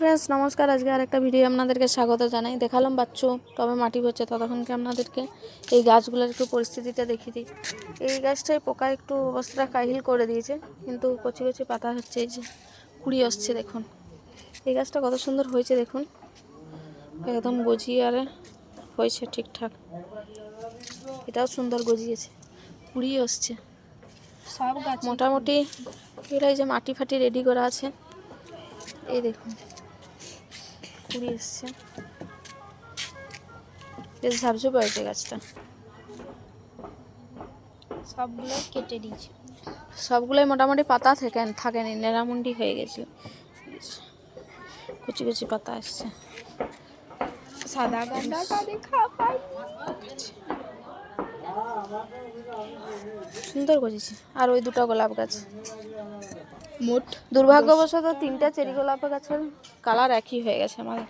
Friends নমস্কার, আজকে আরেকটা ভিডিও আপনাদেরকে স্বাগত জানাই। দেখালাম বাচ্চু টবে মাটি ভরছে, ততক্ষণকে আপনাদেরকে এই গাছগুলোর একটু পরিস্থিতিটা দেখিয়ে দিই। এই গাছটায় পোকা একটু অবস্থাটা কাহিল করে দিয়েছে, কিন্তু কচি কচি পাতা হচ্ছে, এই যে কুড়ি আসছে দেখুন। এই গাছটা কত সুন্দর হয়েছে দেখুন, একদম গজিয়ে আরে হয়েছে ঠিকঠাক। এটাও সুন্দর গজিয়েছে, কুড়ি আসছে সব গাছ মোটামুটি। এটাই যে মাটি ফাটি রেডি করা আছে, এই দেখুন কুড়ি এসছে, বেশ ঝাপঝুপ হয়েছে গাছটা। সবগুলো কেটে দিয়েছি, সবগুলোই মোটামুটি পাতা থাকেনি, নেড়ামুন্ডি হয়ে গেছে, কুচি কুচি পাতা আসছে। সাদা গাঁদাটা দেখা পাই, সুন্দর গজিয়েছে। আর ওই দুটো গোলাপ গাছ, মোট দুর্ভাগ্যবশত 3টা চেরি গোলাপ গাছের কালার একই হয়ে গেছে আমাদের।